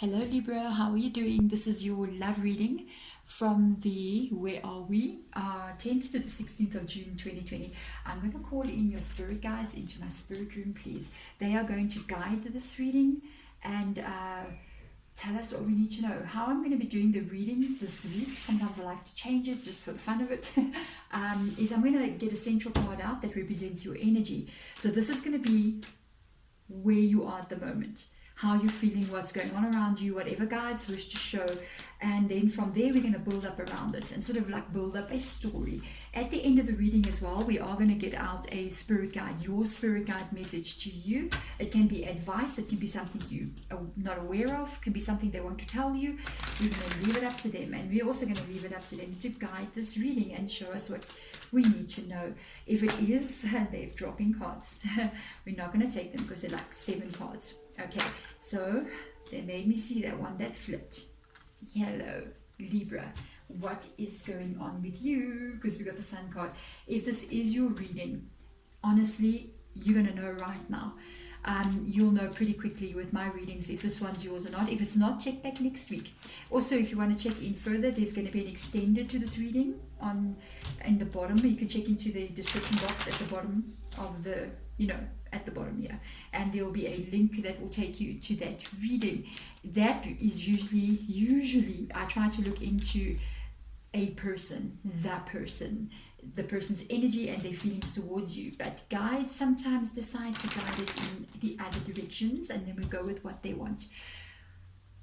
Hello Libra, how are you doing? This is your love reading from the, where are we? 10th to the 16th of June 2020. I'm going to call in your spirit guides into my spirit room, please. They are going to guide this reading and tell us what we need to know. How I'm going to be doing the reading this week, sometimes I like to change it just for the fun of it, is I'm going to get a central card out that represents your energy. So this is going to be where you are at the moment, how you're feeling, what's going on around you, whatever guides wish to show, and then from there we're going to build up around it and sort of like build up a story. At the end of the reading as well, we are going to get out a spirit guide, your spirit guide message to you. It can be advice, it can be something you are not aware of, it can be something they want to tell you. We're going to leave it up to them, and we're also going to leave it up to them to guide this reading and show us what we need to know. If it is, they're dropping cards. We're not going to take them because they're like 7 cards. Okay, so they made me see that one that flipped. Hello, Libra. What is going on with you? Because we got the Sun card. If this is your reading, honestly, you're going to know right now. You'll know pretty quickly with my readings if this one's yours or not. If it's not, check back next week. Also, if you want to check in further, there's going to be an extended to this reading in the bottom. You can check into the description box at the bottom of the, at the bottom here, and there will be a link that will take you to that reading. That is usually I try to look into a person, the person's energy and their feelings towards you, but guides sometimes decide to guide it in the other directions, and then we go with what they want.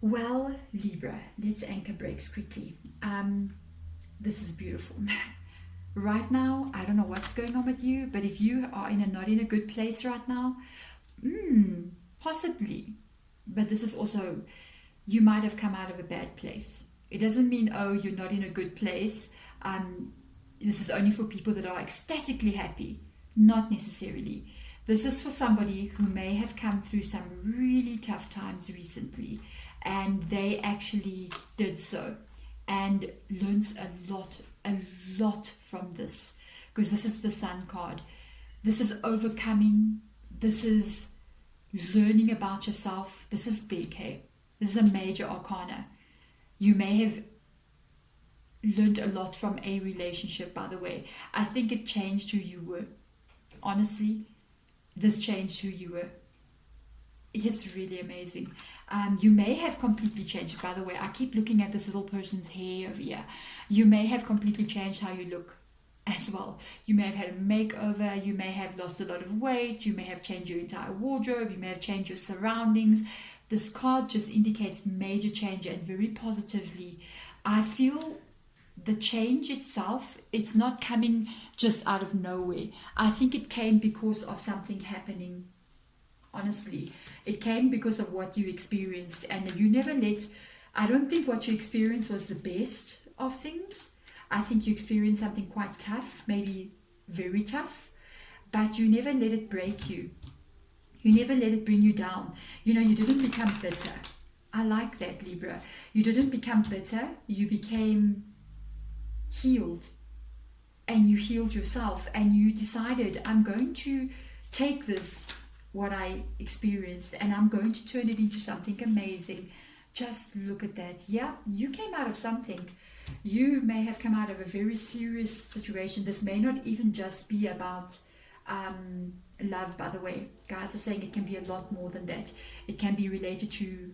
Well, Libra, let's anchor breaks quickly. This is beautiful. Right now, I don't know what's going on with you, but if you are not in a good place right now, possibly. But this is also, you might have come out of a bad place. It doesn't mean, oh, you're not in a good place. This is only for people that are ecstatically happy. Not necessarily. This is for somebody who may have come through some really tough times recently, and they actually did so and learned a lot from this, because this is the Sun card. This is overcoming. This is learning about yourself. This is big, hey? This is a major arcana. You may have learned a lot from a relationship, by the way. I think it changed who you were. Honestly, this changed who you were. It's really amazing. You may have completely changed. By the way, I keep looking at this little person's hair over here. You may have completely changed how you look as well. You may have had a makeover. You may have lost a lot of weight. You may have changed your entire wardrobe. You may have changed your surroundings. This card just indicates major change, and very positively. I feel the change itself, it's not coming just out of nowhere. I think it came because of something happening. Honestly, it came because of what you experienced, and you never I don't think what you experienced was the best of things. I think you experienced something quite tough, maybe very tough, but you never let it break you. You never let it bring you down. You didn't become bitter. I like that, Libra. You didn't become bitter. You became healed, and you healed yourself, and you decided, I'm going to take this, what I experienced, and I'm going to turn it into something amazing. Just look at that. Yeah, you came out of something. You may have come out of a very serious situation. This may not even just be about love, by the way. Guys are saying it can be a lot more than that. It can be related to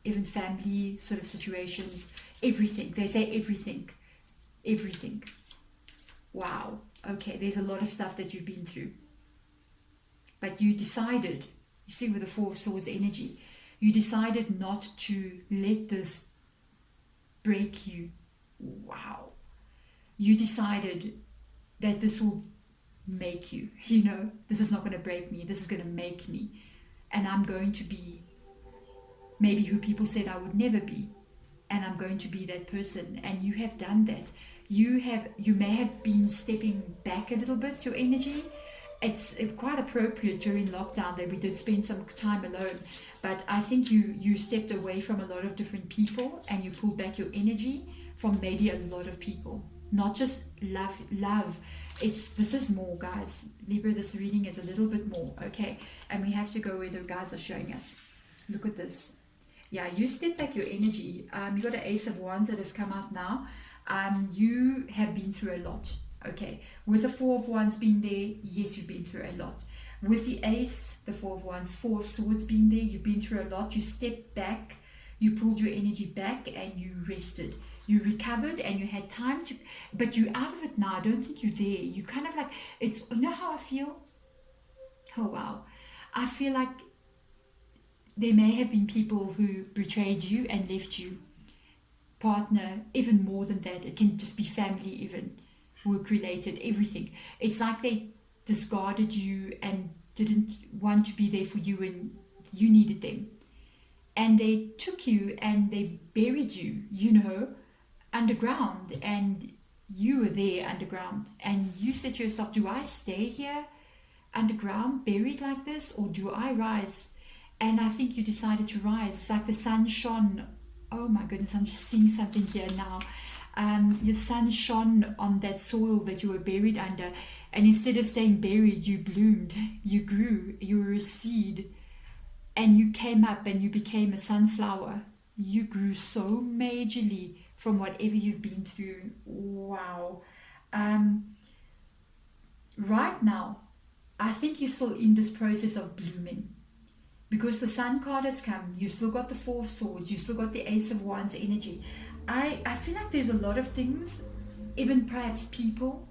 even family sort of situations. Everything. They say everything. Everything. Wow. Okay, there's a lot of stuff that you've been through. But you decided, you see with the Four of Swords energy, you decided not to let this break you. Wow. You decided that this will make you, this is not going to break me, this is going to make me. And I'm going to be maybe who people said I would never be. And I'm going to be that person. And you have done that. You may have been stepping back a little bit, your energy. It's quite appropriate during lockdown that we did spend some time alone, but I think you stepped away from a lot of different people, and you pulled back your energy from maybe a lot of people. Not just love. This is more, guys. Libra, this reading is a little bit more, okay? And we have to go where the guides are showing us. Look at this. Yeah, you step back your energy. You got an Ace of Wands that has come out now. You have been through a lot. Okay, with the Four of Wands being there, yes, you've been through a lot. With the Ace, the Four of Wands, Four of Swords being there, you've been through a lot. You stepped back, you pulled your energy back, and you rested. You recovered, and you had time to. But you're out of it now. I don't think you're there. You kind of like it's. You know how I feel? Oh wow, I feel like there may have been people who betrayed you and left you. Partner, even more than that. It can just be family, even work related, everything. It's like they discarded you and didn't want to be there for you when you needed them. And they took you and they buried you, underground. And you were there underground. And you said to yourself, do I stay here underground, buried like this, or do I rise? And I think you decided to rise. It's like the sun shone. Oh my goodness, I'm just seeing something here now. The sun shone on that soil that you were buried under, and instead of staying buried, you bloomed, you grew, you were a seed, and you came up and you became a sunflower. You grew so majorly from whatever you've been through. Wow. Right now, I think you're still in this process of blooming. Because the Sun card has come, you still got the Four of Swords, you still got the Ace of Wands energy. I feel like there's a lot of things, even perhaps people,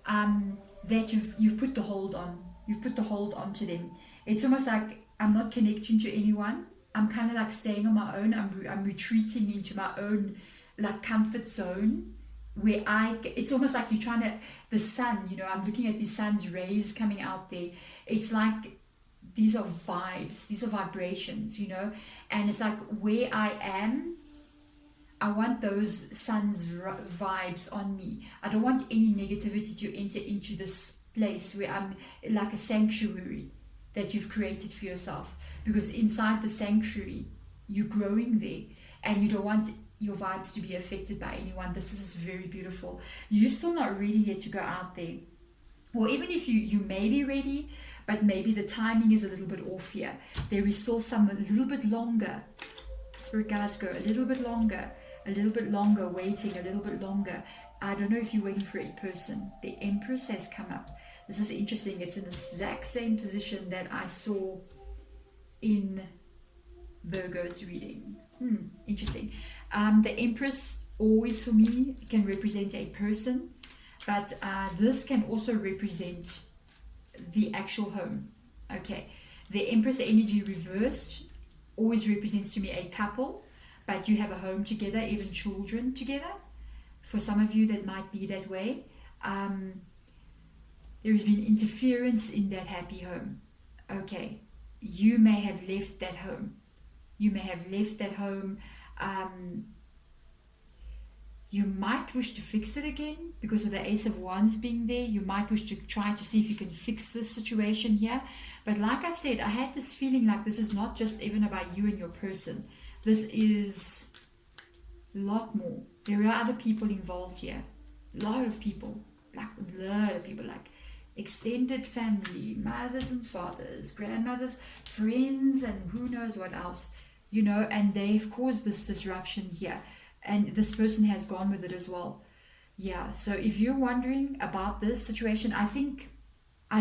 that you've put the hold on. You've put the hold onto them. It's almost like I'm not connecting to anyone. I'm kind of like staying on my own. I'm retreating into my own like comfort zone where it's almost like you're trying to, the sun, I'm looking at the sun's rays coming out there. It's like, these are vibes, these are vibrations, and it's like where I am, I want those sun's vibes on me. I don't want any negativity to enter into this place where I'm like a sanctuary that you've created for yourself, because inside the sanctuary you're growing there, and you don't want your vibes to be affected by anyone. This is very beautiful. You're still not ready yet to go out there, or even if you may be ready, but maybe the timing is a little bit off here. There is still a little bit longer. Spirit guides go a little bit longer, waiting a little bit longer. I don't know if you're waiting for a person. The Empress has come up. This is interesting. It's in the exact same position that I saw in Virgo's reading. Interesting. The Empress always for me can represent a person, but this can also represent the actual home. Okay, the Empress energy reversed always represents to me a couple, but you have a home together, even children together. For some of you that might be that way. There has been interference in that happy home. Okay, you may have left that home. You might wish to fix it again because of the Ace of Wands being there. You might wish to try to see if you can fix this situation here. But like I said, I had this feeling like this is not just even about you and your person. This is a lot more. There are other people involved here. A lot of people, like extended family, mothers and fathers, grandmothers, friends, and who knows what else, and they've caused this disruption here. And this person has gone with it as well. Yeah, so if you're wondering about this situation, I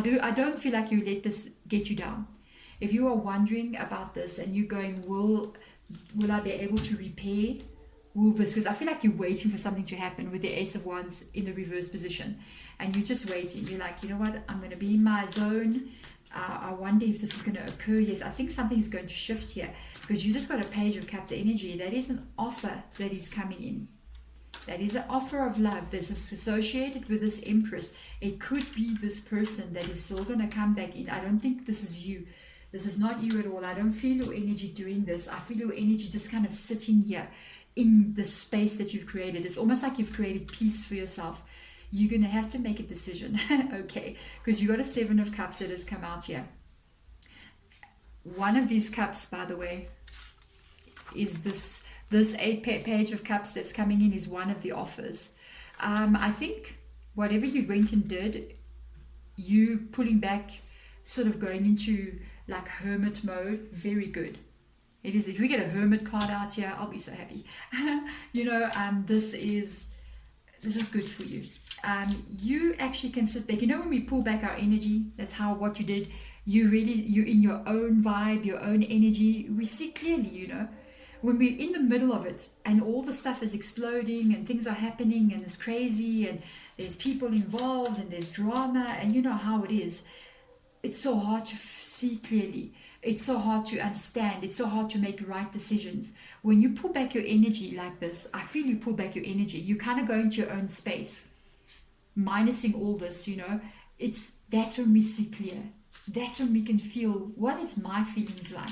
don't feel like you let this get you down. If you are wondering about this and you're going, will I be able to repair? Will this? Because I feel like you're waiting for something to happen with the Ace of Wands in the reverse position. And you're just waiting. You're like, you know what? I'm going to be in my zone. I wonder if this is going to occur. Yes, I think something is going to shift here, because you just got a Page of Cups energy. That is an offer that is coming in. That is an offer of love. This is associated with this Empress. It could be this person that is still going to come back in. I don't think this is you. This is not you at all. I don't feel your energy doing this. I feel your energy just kind of sitting here in the space that you've created. It's almost like you've created peace for yourself. You're going to have to make a decision, okay? Because you got a Seven of Cups that has come out here. One of these cups, by the way, is this Page of Cups that's coming in is one of the offers. I think whatever you went and did, you pulling back, sort of going into like hermit mode, very good. It is. If we get a hermit card out here, I'll be so happy. This is good for you. You actually can sit back. When we pull back our energy, that's what you did. You're in your own vibe, your own energy. We see clearly, when we're in the middle of it and all the stuff is exploding and things are happening and it's crazy and there's people involved and there's drama and you know how it is. It's so hard to see clearly. It's so hard to understand. It's so hard to make right decisions. When you pull back your energy like this, I feel you pull back your energy. You kind of go into your own space, minusing all this, that's when we see clear. That's when we can feel, what is my feelings like?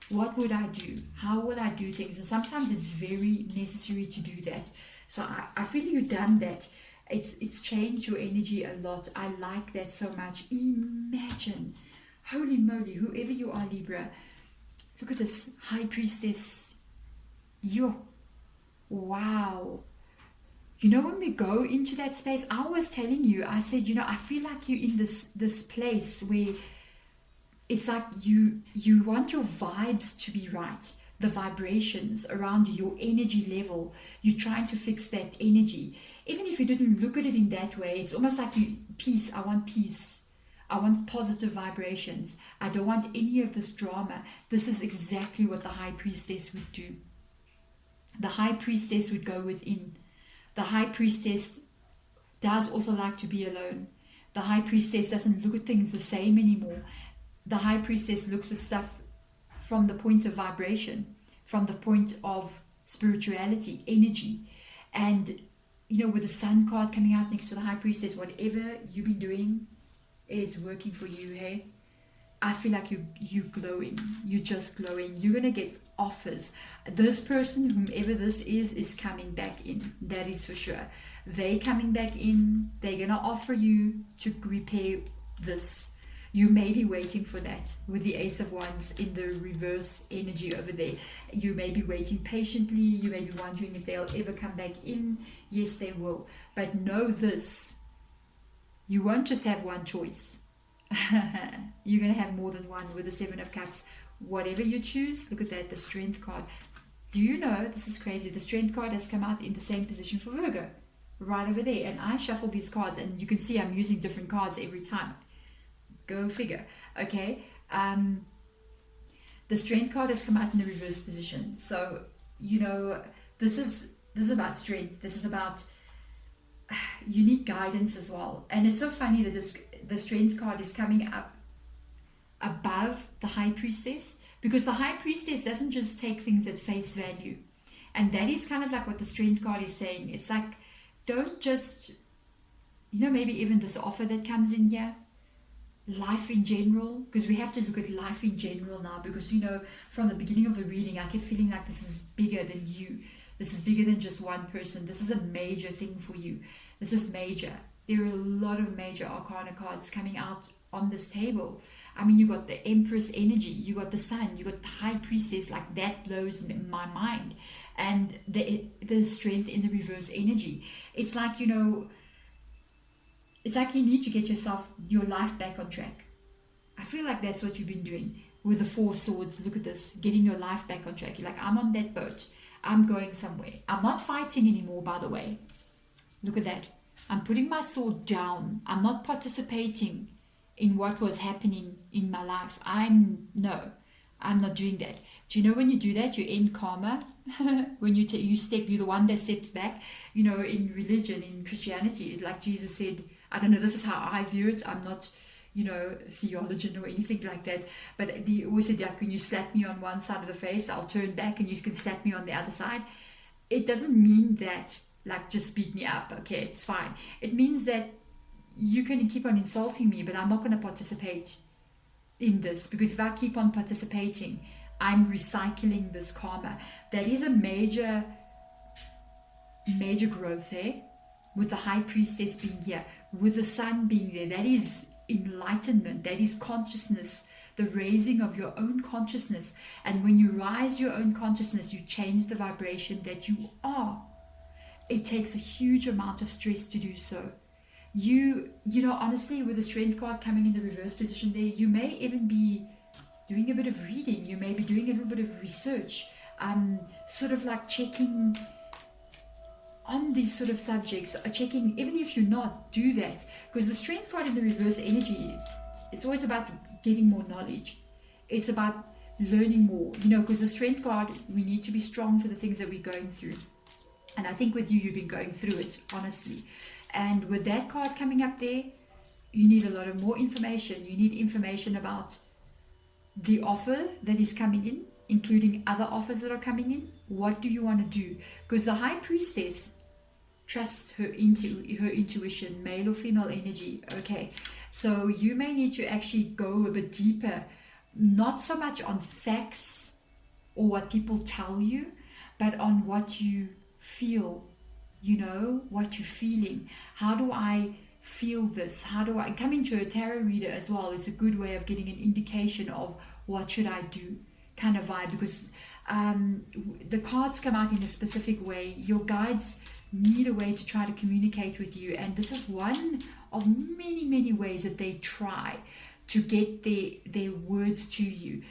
What would I do? How will I do things? And sometimes it's very necessary to do that. So I feel you've done that. It's changed your energy a lot. I like that so much. Imagine, holy moly, whoever you are, Libra, look at this high priestess. Wow. When we go into that space, I was telling you, I said, I feel like you're in this place where it's like you want your vibes to be right. The vibrations around you, your energy level, you're trying to fix that energy. Even if you didn't look at it in that way, it's almost like peace. I want peace. I want positive vibrations. I don't want any of this drama. This is exactly what the high priestess would do. The high priestess would go within. The high priestess does also like to be alone. The high priestess doesn't look at things the same anymore. The high priestess looks at stuff from the point of vibration, from the point of spirituality, energy. And, with the sun card coming out next to the high priestess, whatever you've been doing is working for you, hey? I feel like you're glowing. You're just glowing. You're going to get offers. This person, whomever this is coming back in. That is for sure. They coming back in. They're going to offer you to repair this. You may be waiting for that with the Ace of Wands in the reverse energy over there. You may be waiting patiently. You may be wondering if they'll ever come back in. Yes, they will. But know this. You won't just have one choice. You're going to have more than one with the Seven of Cups. Whatever you choose, look at that, the Strength card. Do you know, this is crazy, the Strength card has come out in the same position for Virgo. Right over there. And I shuffle these cards and you can see I'm using different cards every time. Go figure. Okay. The Strength card has come out in the reverse position. So, this is about strength. This is about you need guidance as well. And it's so funny that the Strength card is coming up above the High Priestess, because the High Priestess doesn't just take things at face value. And that is kind of like what the Strength card is saying. It's like, don't just, maybe even this offer that comes in here, life in general, because we have to look at life in general now, because from the beginning of the reading I kept feeling like this is bigger than you. This is bigger than just one person. This is a major thing for you. This is major. There are a lot of major arcana cards coming out on this table. I mean, you got the Empress energy, you got the Sun, you got the High Priestess. Like, that blows my mind. And the Strength in the reverse energy. It's like, it's like you need to get your life back on track. I feel like that's what you've been doing with the Four of Swords. Look at this, getting your life back on track. You're like, I'm on that boat. I'm going somewhere. I'm not fighting anymore, by the way. Look at that. I'm putting my sword down. I'm not participating in what was happening in my life. I'm not doing that. Do you know when you do that, you end karma? When you're the one that steps back. In religion, in Christianity, like Jesus said, I don't know, this is how I view it. I'm not, theologian or anything like that. But he always said, like, when you slap me on one side of the face, I'll turn back and you can slap me on the other side. It doesn't mean that, like, just beat me up. Okay, it's fine. It means that you can keep on insulting me, but I'm not going to participate in this, because if I keep on participating, I'm recycling this karma. That is a major growth there, with the High Priestess being here, with the Sun being there. That is enlightenment. That is consciousness, the raising of your own consciousness. And when you rise your own consciousness, you change the vibration that you are. It takes a huge amount of stress to do so. Honestly, with the Strength card coming in the reverse position there, you may even be doing a bit of reading. You may be doing a little bit of research, sort of like checking on these sort of subjects, checking, even if you're not, do that. Because the strength card in the reverse energy, it's always about getting more knowledge. It's about learning more, because the strength card, we need to be strong for the things that we're going through. And I think with you, you've been going through it, honestly. And with that card coming up there, you need a lot of more information. You need information about the offer that is coming in, including other offers that are coming in. What do you want to do? Because the High Priestess trusts her intuition, male or female energy. Okay, so you may need to actually go a bit deeper, not so much on facts or what people tell you, but on what you feel, what you're feeling. How do I feel this? How do I come into a tarot reader as well? It's a good way of getting an indication of what should I do kind of vibe, because the cards come out in a specific way. Your guides need a way to try to communicate with you, and this is one of many ways that they try to get their words to you.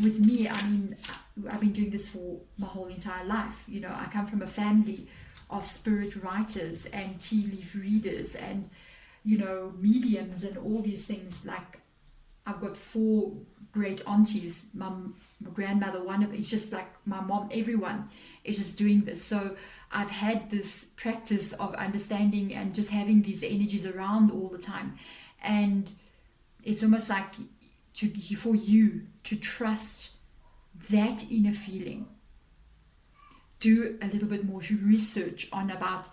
With me, I've been doing this for my whole entire life. I come from a family of spirit writers and tea leaf readers and mediums and all these things. Like, I've got 4 great aunties, my grandmother, one of them. It's just like my mom, everyone is just doing this. So I've had this practice of understanding and just having these energies around all the time. And it's almost like for you to trust that inner feeling. Do a little bit more research on about,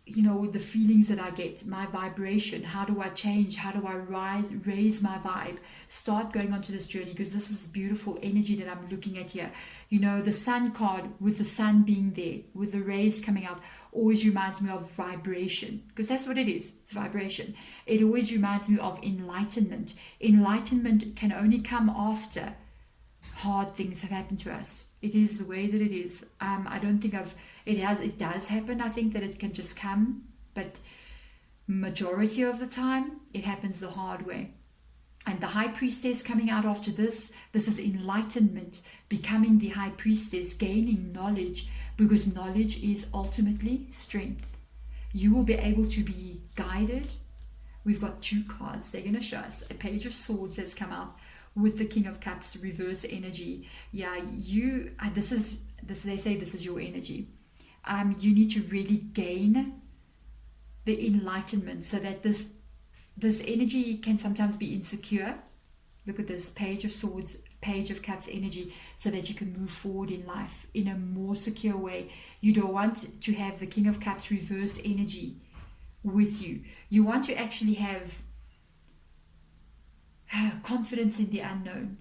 the feelings that I get, my vibration. How do I change? How do I raise my vibe? Start going onto this journey, because this is beautiful energy that I'm looking at here. The sun card, with the sun being there, with the rays coming out, always reminds me of vibration, because that's what it is. It's vibration. It always reminds me of enlightenment. Enlightenment can only come after hard things have happened to us. It is the way that it is. I don't think it does happen. I think that it can just come, but majority of the time it happens the hard way. And the High Priestess coming out after this is enlightenment, becoming the High Priestess, gaining knowledge, because knowledge is ultimately strength. You will be able to be guided. We've got 2 cards. They're going to show us a Page of Swords has come out with the King of Cups, reverse energy. Yeah, they say this is your energy. You need to really gain the enlightenment, so that this energy can sometimes be insecure. Look at this Page of Swords, Page of Cups energy, so that you can move forward in life in a more secure way. You don't want to have the King of Cups reverse energy with you. You want to actually have confidence in the unknown,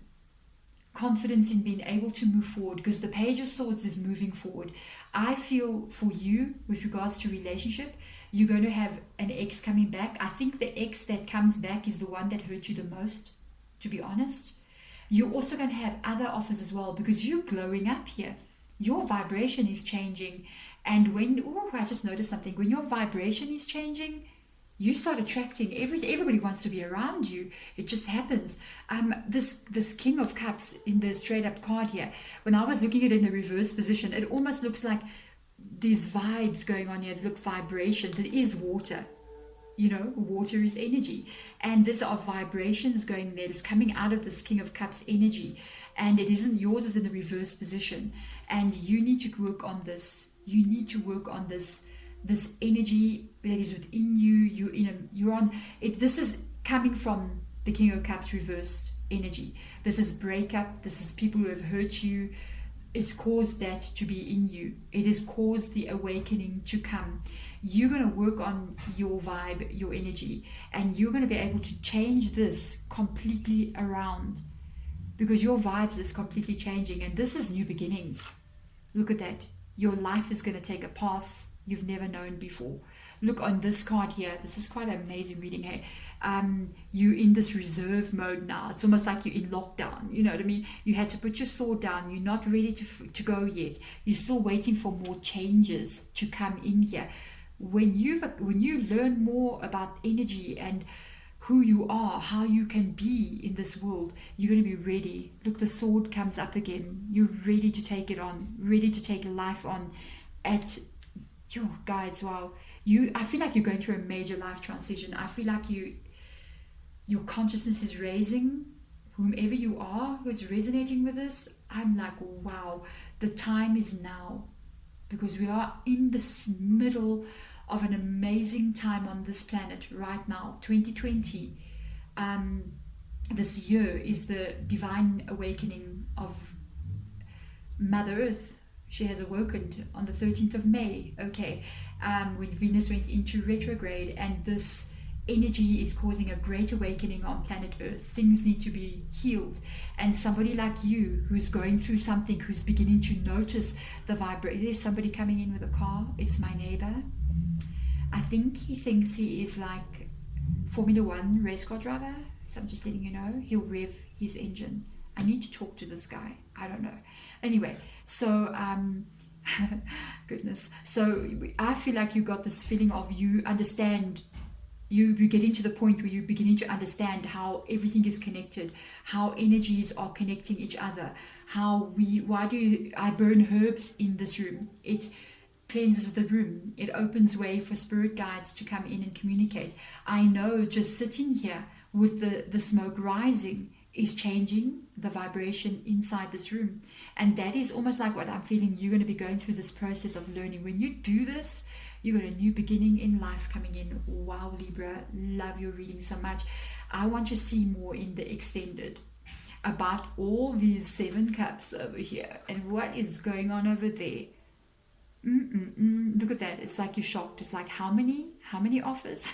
confidence in being able to move forward, because the Page of Swords is moving forward. I feel for you, with regards to relationship, you're going to have an ex coming back. I think the ex that comes back is the one that hurt you the most, to be honest. You're also going to have other offers as well, because you're glowing up here. Your vibration is changing. And I just noticed something. When your vibration is changing, you start attracting everybody wants to be around you. It just happens. This King of Cups in the straight up card here, when I was looking at it in the reverse position, it almost looks like these vibes going on here. Look, vibrations. It is water. Water is energy, and there's are vibrations going there. It's coming out of this King of Cups energy, and it isn't yours. Is in the reverse position, and you need to work on this. You need to work on this energy that is within you. You're on it. This is coming from the King of Cups reversed energy. This is breakup. This is people who have hurt you. It's caused that to be in you. It has caused the awakening to come. You're going to work on your vibe, your energy, and you're going to be able to change this completely around, because your vibes is completely changing, and this is new beginnings. Look at that. Your life is going to take a path you've never known before. Look on this card here. This is quite an amazing reading. Hey, you're in this reserve mode now. It's almost like you're in lockdown. You know what I mean? You had to put your sword down. You're not ready to go yet. You're still waiting for more changes to come in here. When you learn more about energy and who you are, how you can be in this world, you're going to be ready. Look, the sword comes up again. You're ready to take it on, ready to take life on. At your guides, wow. I feel like you're going through a major life transition. I feel like your consciousness is raising. Whomever you are who is resonating with this, I'm like, wow, the time is now, because we are in this middle of an amazing time on this planet right now. 2020, this year is the divine awakening of Mother Earth. She has awakened on the 13th of May, okay, when Venus went into retrograde, and this energy is causing a great awakening on planet Earth. Things need to be healed, and somebody like you who's going through something, who's beginning to notice the vibration. There's somebody coming in with a car. It's my neighbor. I think he thinks he is like Formula One race car driver, so I'm just letting you know. He'll rev his engine. I need to talk to this guy. I don't know. Anyway, so goodness. So I feel like you got this feeling of you understand. You're getting to the point where you're beginning to understand how everything is connected, how energies are connecting each other, why do I burn herbs in this room? It cleanses the room. It opens way for spirit guides to come in and communicate. I know just sitting here with the smoke rising is changing the vibration inside this room. And that is almost like what I'm feeling you're going to be going through this process of learning. When you do this, you got a new beginning in life coming in. Wow, Libra, love your reading so much. I want to see more in the extended about all these 7 cups over here and what is going on over there. Look at that. It's like you're shocked. It's like, how many offers?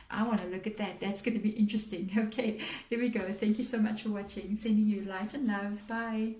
I want to look at that. That's going to be interesting. Okay, there we go. Thank you so much for watching. Sending you light and love. Bye.